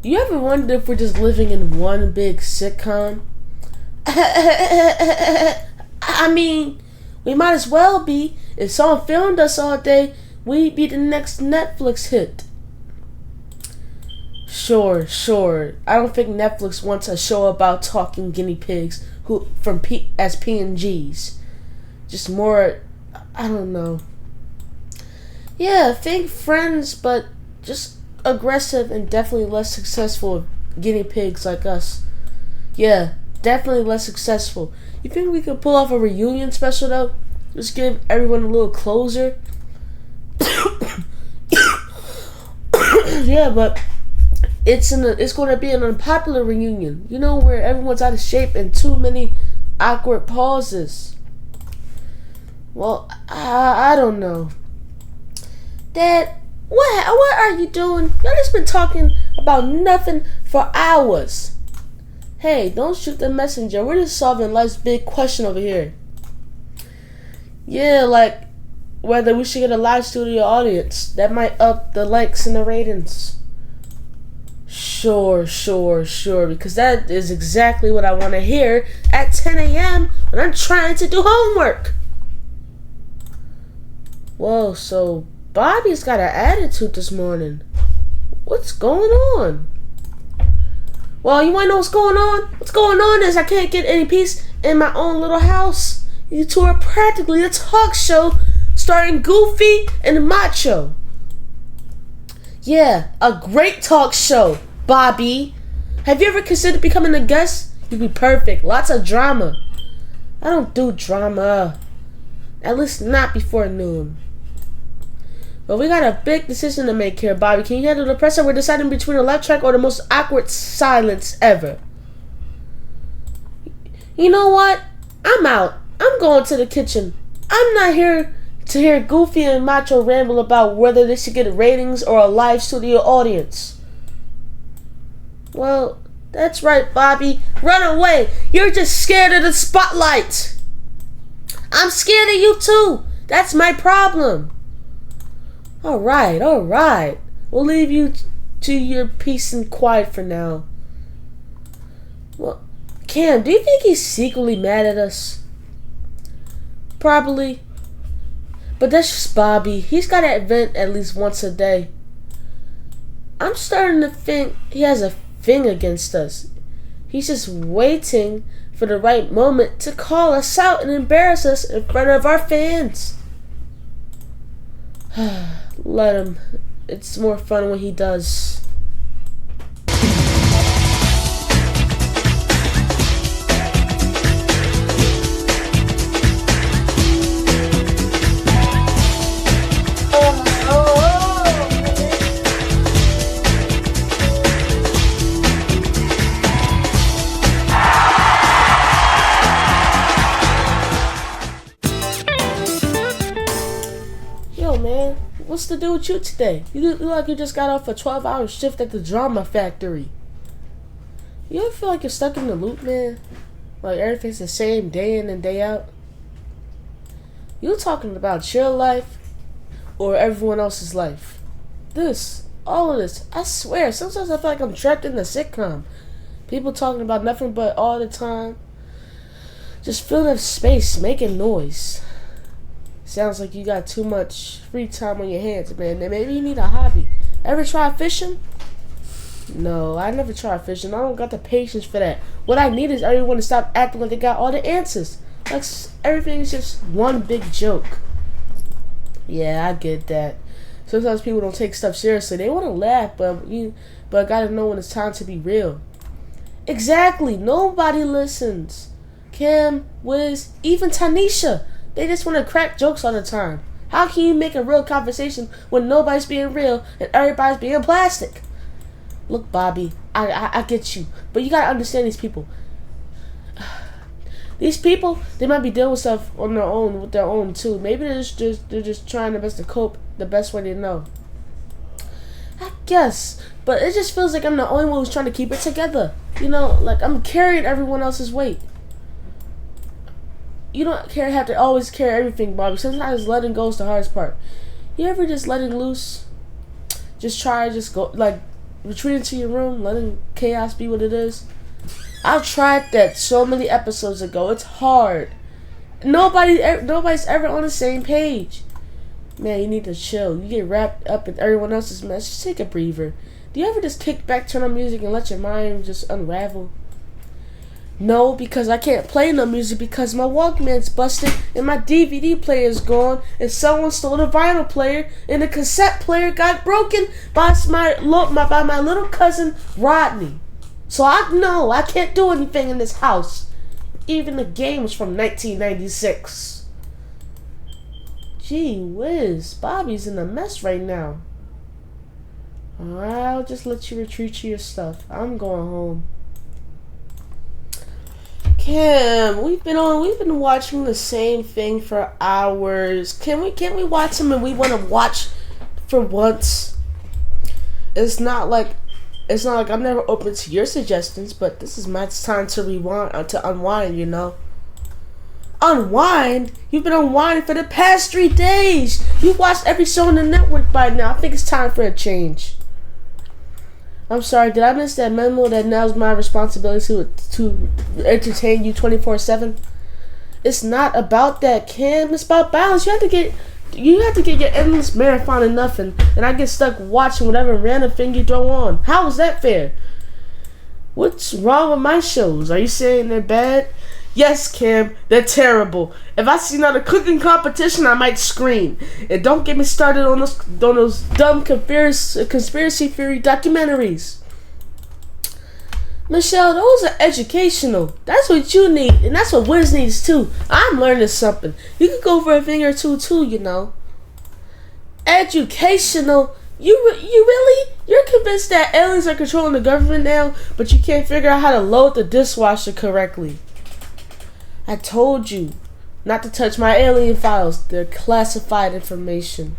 You ever wonder if we're just living in one big sitcom? I mean, we might as well be. If someone filmed us all day, we'd be the next Netflix hit. Sure. I don't think Netflix wants a show about talking guinea pigs as PNGs. Just more, I don't know. Yeah, think Friends, but just aggressive and definitely less successful guinea pigs like us. Yeah, definitely less successful. You think we could pull off a reunion special though? Just give everyone a little closure? Yeah, but it's going to be an unpopular reunion. You know, where everyone's out of shape and too many awkward pauses. Well, I don't know. Dad, what are you doing? Y'all just been talking about nothing for hours. Hey, don't shoot the messenger. We're just solving life's big question over here. Yeah, like whether we should get a live studio audience. That might up the likes and the ratings. Sure, because that is exactly what I want to hear at 10 a.m. when I'm trying to do homework. Whoa, so Bobby's got an attitude this morning. What's going on? Well, you want to know what's going on? What's going on is I can't get any peace in my own little house. You two are practically a talk show starring Goofy and Macho. Yeah, a great talk show, Bobby. Have you ever considered becoming a guest? You'd be perfect. Lots of drama. I don't do drama. At least not before noon. But we got a big decision to make here, Bobby. Can you handle the pressure? We're deciding between a laugh track or the most awkward silence ever. You know what? I'm out. I'm going to the kitchen. I'm not here to hear Goofy and Macho ramble about whether they should get ratings or a live studio audience. Well, that's right, Bobby. Run away. You're just scared of the spotlight. I'm scared of you too. That's my problem. All right. We'll leave you to your peace and quiet for now. Well, Cam, do you think he's secretly mad at us? Probably. But that's just Bobby. He's got to vent at least once a day. I'm starting to think he has a thing against us. He's just waiting for the right moment to call us out and embarrass us in front of our fans. Let him. It's more fun when he does. Yo, man, what's the deal with you today? You look like you just got off a 12-hour shift at the drama factory. You ever feel like you're stuck in the loop, man? Like everything's the same day in and day out? You talking about your life or everyone else's life? All of this, I swear, sometimes I feel like I'm trapped in a sitcom. People talking about nothing but all the time. Just filling up space, making noise. Sounds like you got too much free time on your hands, man. Then maybe you need a hobby. Ever try fishing? No, I never tried fishing. I don't got the patience for that. What I need is everyone to stop acting like they got all the answers. Like everything is just one big joke. Yeah, I get that. Sometimes people don't take stuff seriously. They want to laugh, but gotta know when it's time to be real. Exactly. Nobody listens. Cam, Wiz, even Tanisha. They just want to crack jokes all the time. How can you make a real conversation when nobody's being real and everybody's being plastic? Look, Bobby, I get you, but you gotta understand these people. These people, they might be dealing with stuff on their own, with their own too. Maybe they're just trying their best to cope the best way they know. I guess, but it just feels like I'm the only one who's trying to keep it together. You know, like I'm carrying everyone else's weight. You don't have to always carry everything, Bobby. Sometimes letting go is the hardest part. You ever just letting loose? Just try, just go, like, retreating to your room, letting chaos be what it is. I've tried that so many episodes ago. It's hard. Nobody's ever on the same page. Man, you need to chill. You get wrapped up in everyone else's mess. Just take a breather. Do you ever just kick back, turn on music, and let your mind just unravel? No, because I can't play no music because my Walkman's busted and my DVD player's gone and someone stole the vinyl player and the cassette player got broken by my little cousin Rodney. So I know I can't do anything in this house. Even the game was from 1996. Gee whiz, Bobby's in a mess right now. I'll just let you retreat to your stuff. I'm going home. Kim, we've been watching the same thing for hours. Can we watch something we want to watch for once? It's not like I'm never open to your suggestions, but this is my time to unwind, you know. Unwind? You've been unwinding for the past 3 days. You've watched every show on the network by now. I think it's time for a change. I'm sorry, did I miss that memo that now's my responsibility to entertain you 24/7? It's not about that, Kim. It's about balance. You have to get your endless marathon of nothing, and I get stuck watching whatever random thing you throw on. How is that fair? What's wrong with my shows? Are you saying they're bad? Yes, Kim, they're terrible. If I see another cooking competition, I might scream. And don't get me started on those dumb conspiracy theory documentaries. Michelle, those are educational. That's what you need, and that's what Wiz needs too. I'm learning something. You could go for a thing or two too, you know. Educational? You really? You're convinced that aliens are controlling the government now, but you can't figure out how to load the dishwasher correctly. I told you not to touch my alien files. They're classified information.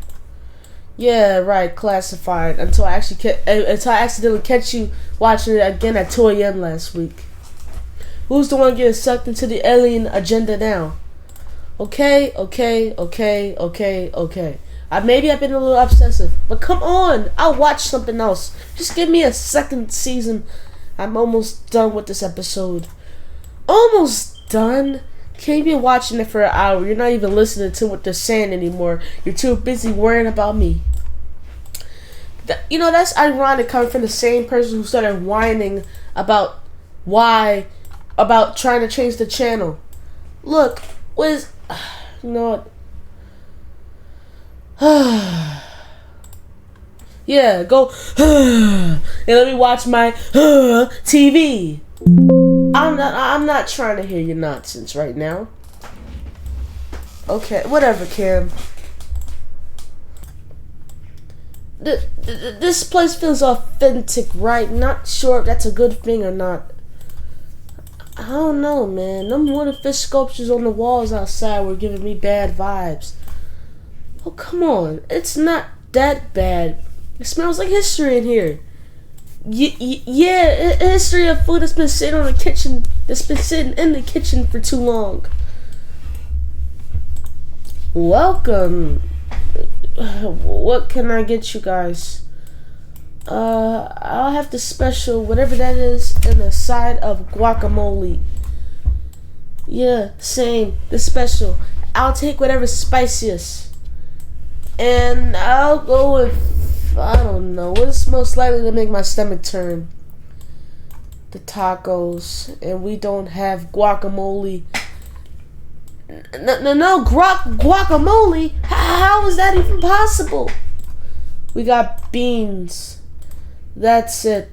Yeah, right, classified. Until I accidentally catch you watching it again at 2 a.m. last week. Who's the one getting sucked into the alien agenda now? Okay. Maybe I've been a little obsessive, but come on, I'll watch something else. Just give me a second season. I'm almost done with this episode. Almost done? Can't be watching it for an hour. You're not even listening to what they're saying anymore. You're too busy worrying about me. That's ironic coming from the same person who started whining about trying to change the channel. Look, you know what? Yeah, go and let me watch my TV. I'm not trying to hear your nonsense right now. Okay, whatever, Kim. This place feels authentic, right? Not sure if that's a good thing or not. I don't know, man. Them wooden fish sculptures on the walls outside were giving me bad vibes. Oh, come on. It's not that bad. It smells like history in here. Yeah, history of food that's been sitting in the kitchen for too long. Welcome. What can I get you guys? I'll have the special, whatever that is, and a side of guacamole. Yeah, same. The special. I'll take whatever's spiciest. And I'll go with, I don't know, what's most likely to make my stomach turn? The tacos. And we don't have guacamole. No, guacamole? How is that even possible? We got beans. That's it.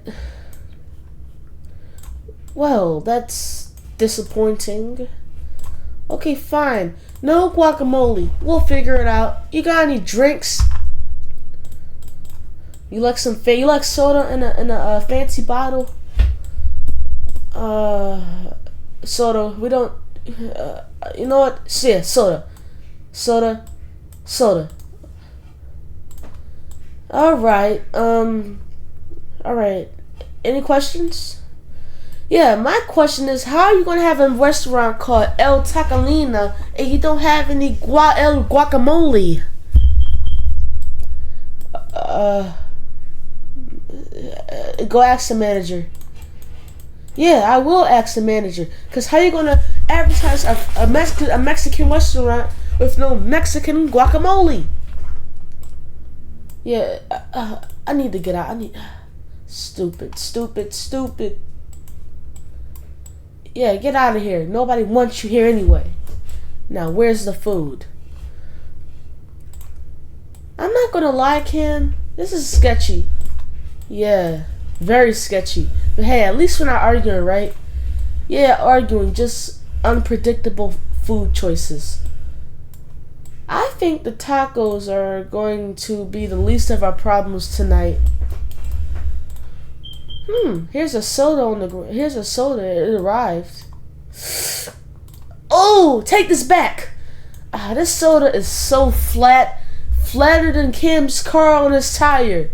Well, that's disappointing. Okay, fine. No guacamole. We'll figure it out. You got any drinks? You like soda in a fancy bottle? Soda. We don't. You know what? Yeah, soda. All right. Any questions? Yeah, my question is, how are you gonna have a restaurant called El Tacalina and you don't have any guacamole? Go ask the manager. Yeah, I will ask the manager. Cause how you gonna advertise a Mexican restaurant with no Mexican guacamole? Yeah, I need to get out. Stupid. Yeah, get out of here. Nobody wants you here anyway. Now, where's the food? I'm not gonna lie, Cam. This is sketchy. Yeah, very sketchy. But hey, at least we're not arguing, right? Yeah, arguing. Just unpredictable food choices. I think the tacos are going to be the least of our problems tonight. Here's a soda on the here's a soda. It arrived. Oh, take this back. This soda is so flat, flatter than Kim's car on his tire.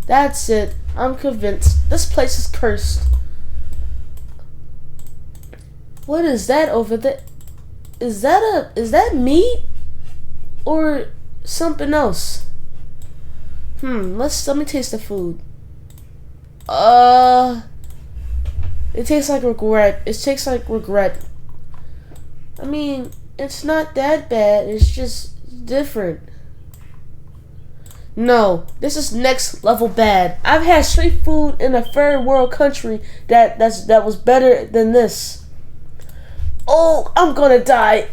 That's it. I'm convinced. This place is cursed. What is that over there? Is that meat or something else? Let me taste the food. It tastes like regret. It tastes like regret. I mean, it's not that bad. It's just different. No, this is next level bad. I've had street food in a third world country that was better than this. Oh, I'm gonna die.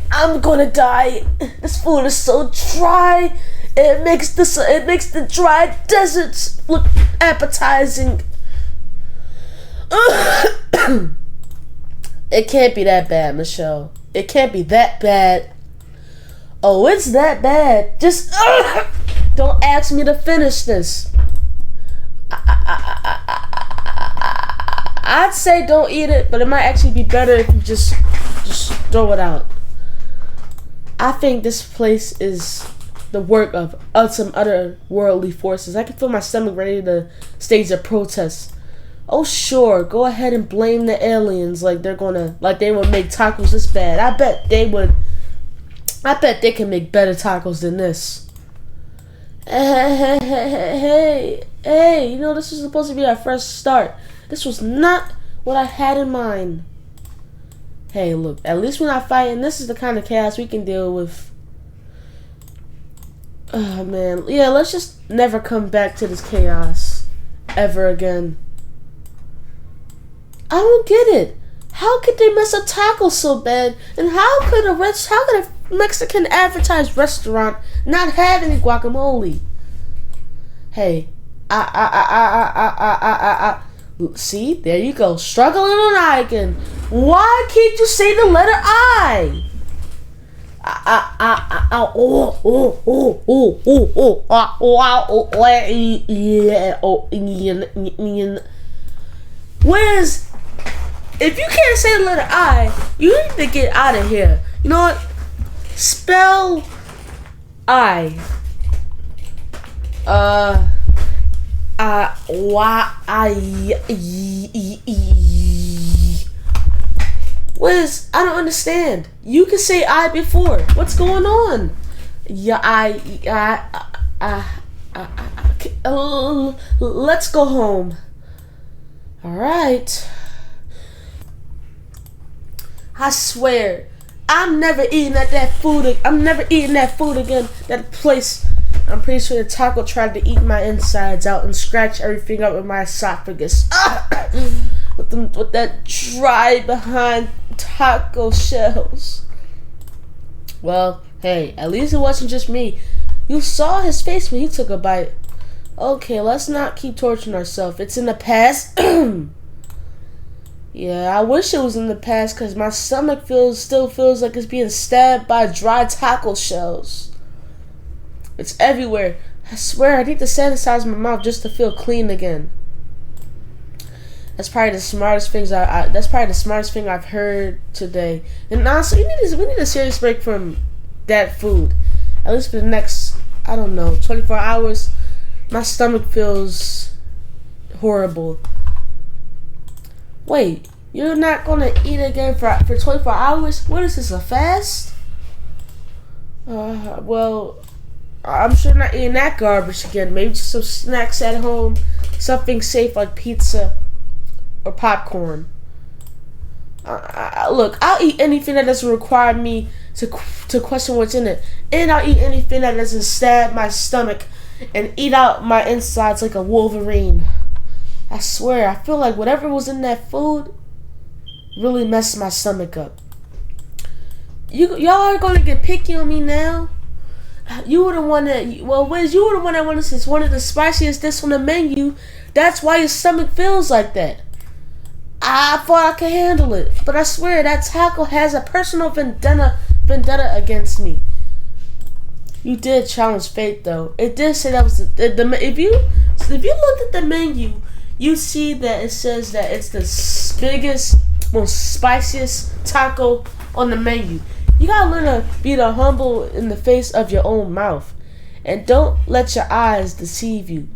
This food is so dry. It makes the dry deserts look appetizing. It can't be that bad, Michelle. It can't be that bad. Oh, it's that bad. Just don't ask me to finish this. I'd say don't eat it, but it might actually be better if you just throw it out. I think this place is the work of some other worldly forces. I can feel my stomach ready to stage a protest. Oh sure, go ahead and blame the aliens like they would make tacos this bad. I bet they can make better tacos than this. Hey, you know this was supposed to be our fresh start. This was not what I had in mind. Hey, look, at least we're not fighting. This is the kind of chaos we can deal with. Oh man, yeah, let's just never come back to this chaos ever again. I don't get it. How could they mess up tacos so bad? And how could a Mexican advertised restaurant not have any guacamole? Hey, see, there you go, struggling on I again. Why can't you say the letter I? Where's if you can't say the letter I, you need to get out of here. You know what? Spell I. Wiz, I don't understand. You can say I before. What's going on? Yeah, let's go home. All right. I swear, I'm never eating that food. I'm never eating that food again. That place. I'm pretty sure the taco tried to eat my insides out and scratch everything up in my esophagus. With that dry behind taco shells. Well, hey, at least it wasn't just me. You saw his face when he took a bite. Okay, let's not keep torturing ourselves. It's in the past. Yeah, I wish it was in the past because my stomach still feels like it's being stabbed by dry taco shells. It's everywhere. I swear I need to sanitize my mouth just to feel clean again. That's probably the smartest thing I've heard today. And honestly, we need a serious break from that food. At least for the next, 24 hours. My stomach feels horrible. Wait, you're not gonna eat again for 24 hours? What is this, a fast? Well, I'm sure not eating that garbage again. Maybe just some snacks at home, something safe like pizza or popcorn. Look, I'll eat anything that doesn't require me to question what's in it, and I'll eat anything that doesn't stab my stomach and eat out my insides like a Wolverine. I swear, I feel like whatever was in that food really messed my stomach up. Y'all are gonna get picky on me now. You were the one that, well, Wiz, you were the one that wanted to one of the spiciest dishes on the menu. That's why your stomach feels like that. I thought I could handle it, but I swear that taco has a personal vendetta against me. You did challenge fate, though. It did say that was the if you look at the menu, you see that it says that it's the biggest, most spiciest taco on the menu. You gotta learn to be the humble in the face of your own mouth, and don't let your eyes deceive you.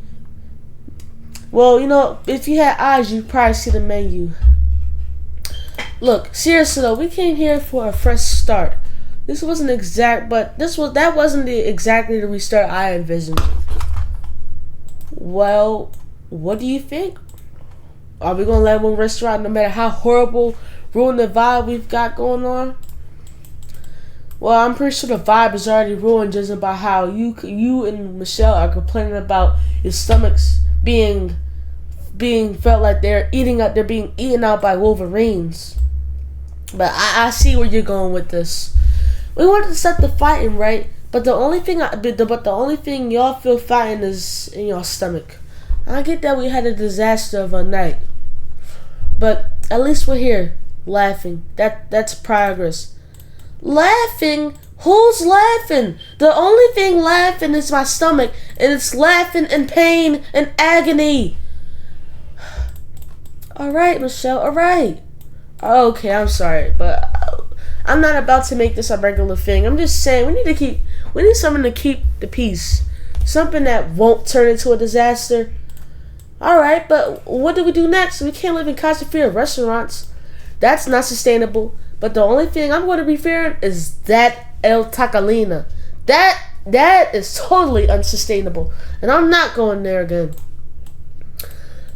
Well, you know, if you had eyes, you'd probably see the menu. Look, seriously though, we came here for a fresh start. This wasn't exact, but that wasn't exactly the restart I envisioned. Well, what do you think? Are we gonna let one restaurant, no matter how horrible, ruin the vibe we've got going on? Well, I'm pretty sure the vibe is already ruined just by how you and Michelle are complaining about your stomachs being felt like they're being eaten out by Wolverines. But I see where you're going with this. We wanted to stop the fighting, right? But the only thing y'all feel fighting is in your stomach. I get that we had a disaster of a night, but at least we're here laughing. That's progress. Laughing? Who's laughing? The only thing laughing is my stomach, and it's laughing in pain and agony. Alright, Michelle, alright. Okay, I'm sorry, but I'm not about to make this a regular thing. I'm just saying we need something to keep the peace. Something that won't turn into a disaster. Alright, but what do we do next? We can't live in constant fear of restaurants. That's not sustainable. But the only thing I'm going to be fearing is that El Tacalina. That is totally unsustainable. And I'm not going there again.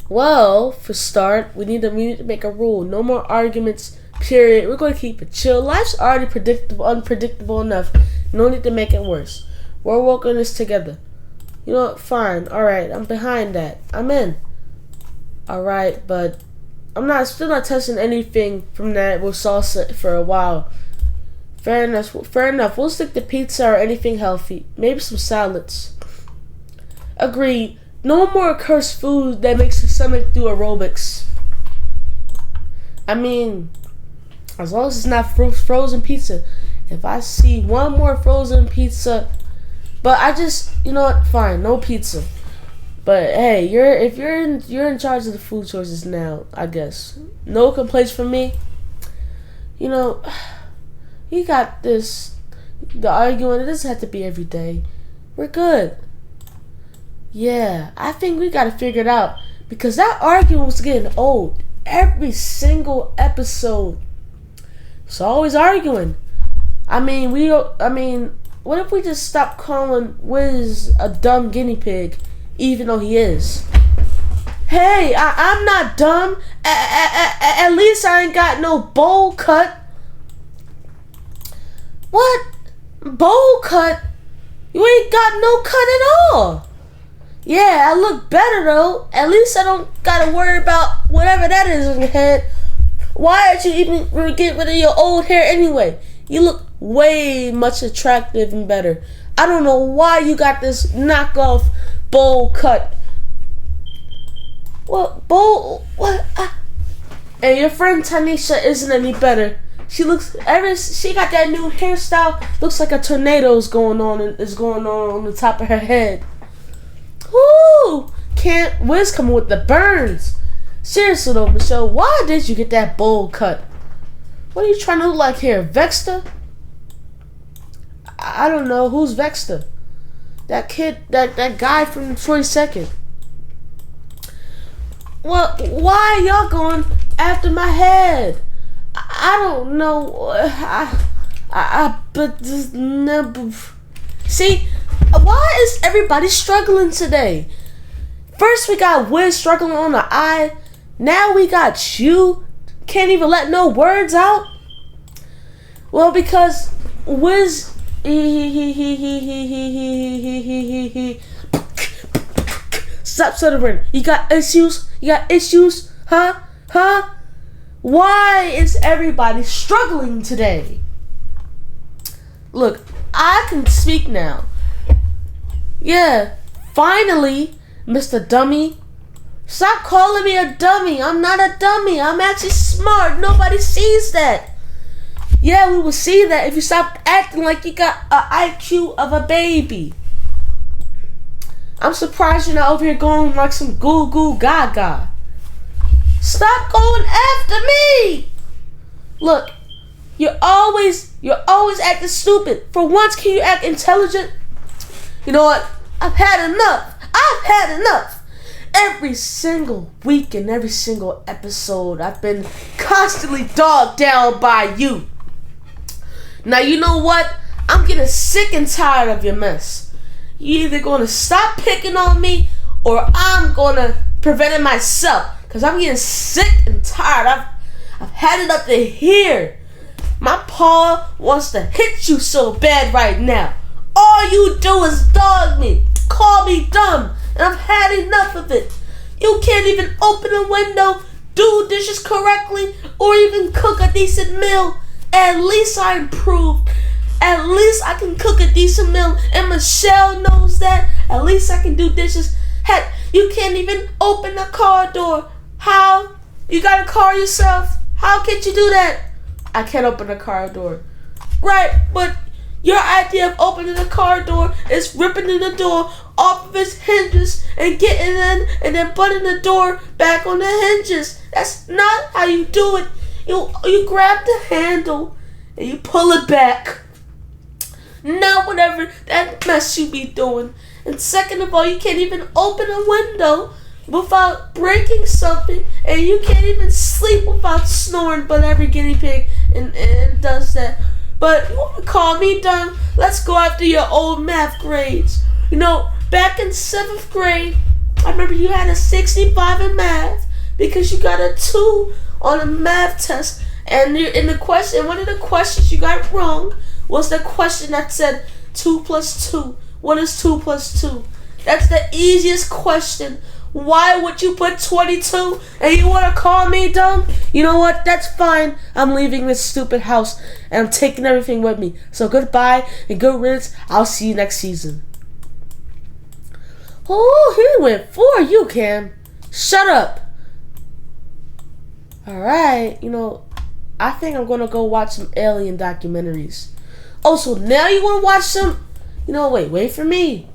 Well, for start, we need to make a rule. No more arguments, period. We're going to keep it chill. Life's already unpredictable enough. No need to make it worse. We're working this together. You know what? Fine. Alright, I'm behind that. I'm in. Alright, but I'm still not testing anything from that with salsa for a while. Fair enough. We'll stick to pizza or anything healthy. Maybe some salads. Agreed. No more cursed food that makes your stomach do aerobics. I mean, as long as it's not frozen pizza. If I see one more frozen pizza, but you know what? Fine, no pizza. But hey, you're in charge of the food choices now, I guess. No complaints from me. You know, you got this. The arguing, it doesn't have to be every day. We're good. Yeah, I think we gotta figure it out, because that argument was getting old. Every single episode, it's always arguing. I mean, what if we just stop calling Wiz a dumb guinea pig, even though he is? Hey, I'm not dumb. At least I ain't got no bowl cut. What? Bowl cut? You ain't got no cut at all. Yeah, I look better though. At least I don't gotta worry about whatever that is in your head. Why aren't you even get rid of your old hair anyway? You look way much attractive and better. I don't know why you got this knockoff bowl cut. What bowl? What? And your friend Tanisha isn't any better. She got that new hairstyle. Looks like a tornado is going on the top of her head. Woo! Wiz coming with the burns. Seriously though, Michelle, why did you get that bowl cut? What are you trying to look like here, Vexter? I don't know. Who's Vexter? That kid, that guy from the 22nd. Well, why are y'all going after my head? I don't know. See, why is everybody struggling today? First we got Wiz struggling on the I. Now we got you. Can't even let no words out. Well, because Wiz stop stuttering. You got issues? You got issues? Huh? Why is everybody struggling today? Look, I can speak now. Yeah, finally, Mr. Dummy. Stop calling me a dummy. I'm not a dummy. I'm actually smart. Nobody sees that. Yeah, we will see that if you stop acting like you got an IQ of a baby. I'm surprised you're not over here going like some goo goo gaga. Stop going after me. Look, you're always acting stupid. For once, can you act intelligent? You know what? I've had enough. Every single week and every single episode, I've been constantly dogged down by you. Now, you know what? I'm getting sick and tired of your mess. You're either going to stop picking on me or I'm going to prevent it myself. Because I'm getting sick and tired. I've had it up to here. My paw wants to hit you so bad right now. All you do is dog me, call me dumb, and I've had enough of it. You can't even open a window, do dishes correctly, or even cook a decent meal. At least I improved. At least I can cook a decent meal, and Michelle knows that. At least I can do dishes. Heck, you can't even open a car door. How? You got a car yourself? How can you do that? I can't open a car door. Right, but your idea of opening a car door is ripping the door off of its hinges and getting in and then putting the door back on the hinges. That's not how you do it. You grab the handle and you pull it back. Not whatever that mess you be doing. And second of all, you can't even open a window without breaking something, and you can't even sleep without snoring, but every guinea pig and does that. But you want to call me dumb? Let's go after your old math grades. You know, back in 7th grade, I remember you had a 65 in math because you got a 2 on a math test, and in the question, one of the questions you got wrong was the question that said 2 plus 2. What is 2 plus 2? That's the easiest question. Why would you put 22 and you want to call me dumb? You know what? That's fine. I'm leaving this stupid house and I'm taking everything with me. So goodbye and good riddance. I'll see you next season. Oh, he went for you, Cam. Shut up. Alright, you know, I think I'm going to go watch some alien documentaries. Oh, so now you want to watch some? You know, wait for me.